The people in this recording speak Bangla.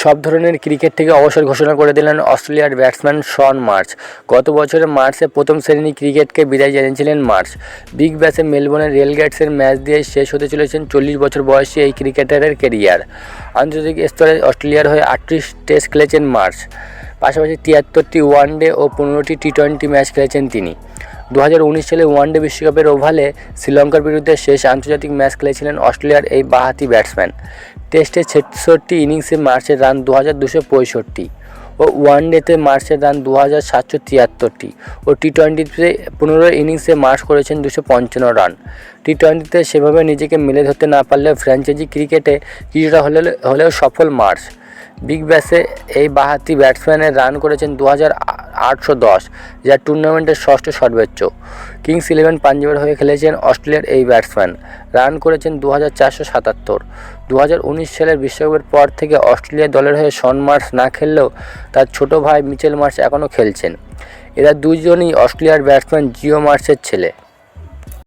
সব ধরনের ক্রিকেট থেকে অবসর ঘোষণা করে দিলেন অস্ট্রেলিয়ার ব্যাটসম্যান শন মার্শ। গত বছরের মার্চে প্রথম শ্রেণীর ক্রিকেটকে বিদায় জানিয়েছিলেন মার্শ। বিগ ব্যাশে মেলবোর্নের রেলগেটসের ম্যাচ দিয়েই শেষ হতে চলেছেন 40 বছর বয়সী এই ক্রিকেটারের কেরিয়ার। আন্তর্জাতিক স্তরে অস্ট্রেলিয়ার হয়ে 38 টেস্ট খেলেছেন মার্শ, পাশাপাশি 73টি ওয়ানডে ও 15টি টি-20 ম্যাচ খেলেছেন তিনি। 2019 সালে ওয়ানডে বিশ্বকাপের ওভালে শ্রীলঙ্কার বিরুদ্ধে শেষ আন্তর্জাতিক ম্যাচ খেলেছিলেন অস্ট্রেলিয়ার এই বাঁহাতি ব্যাটসম্যান। টেস্টে 66 ইনিংসে মার্শের রান 2265 ও ওয়ানডেতে মার্শের রান 2773 ও টি-20তে 15 ইনিংসে মার্শ করেছেন 255 রান। টি-20তে সেভাবে নিজেকে মেলে ধরতে না পারলেও ফ্র্যাঞ্চাইজি ক্রিকেটে কিছুটা হলেও সফল মার্শ। বিগ ব্যাশে এই বাঁহাতি ব্যাটসম্যানের রান করেছেন 2810, যা টুর্নামেন্টের ষষ্ঠ সর্বোচ্চ। কিংস ইলেভেন পাঞ্জাবের হয়ে খেলেছেন অস্ট্রেলিয়ার এই ব্যাটসম্যান, রান করেছেন 2477। 2019 সালের বিশ্বকাপের পর থেকে অস্ট্রেলিয়া দলের হয়ে শন মার্শ না খেললেও তার ছোট ভাই মিচেল মার্শ এখনও খেলছেন। এরা দুজনই অস্ট্রেলিয়ার ব্যাটসম্যান জিও মার্শের ছেলে।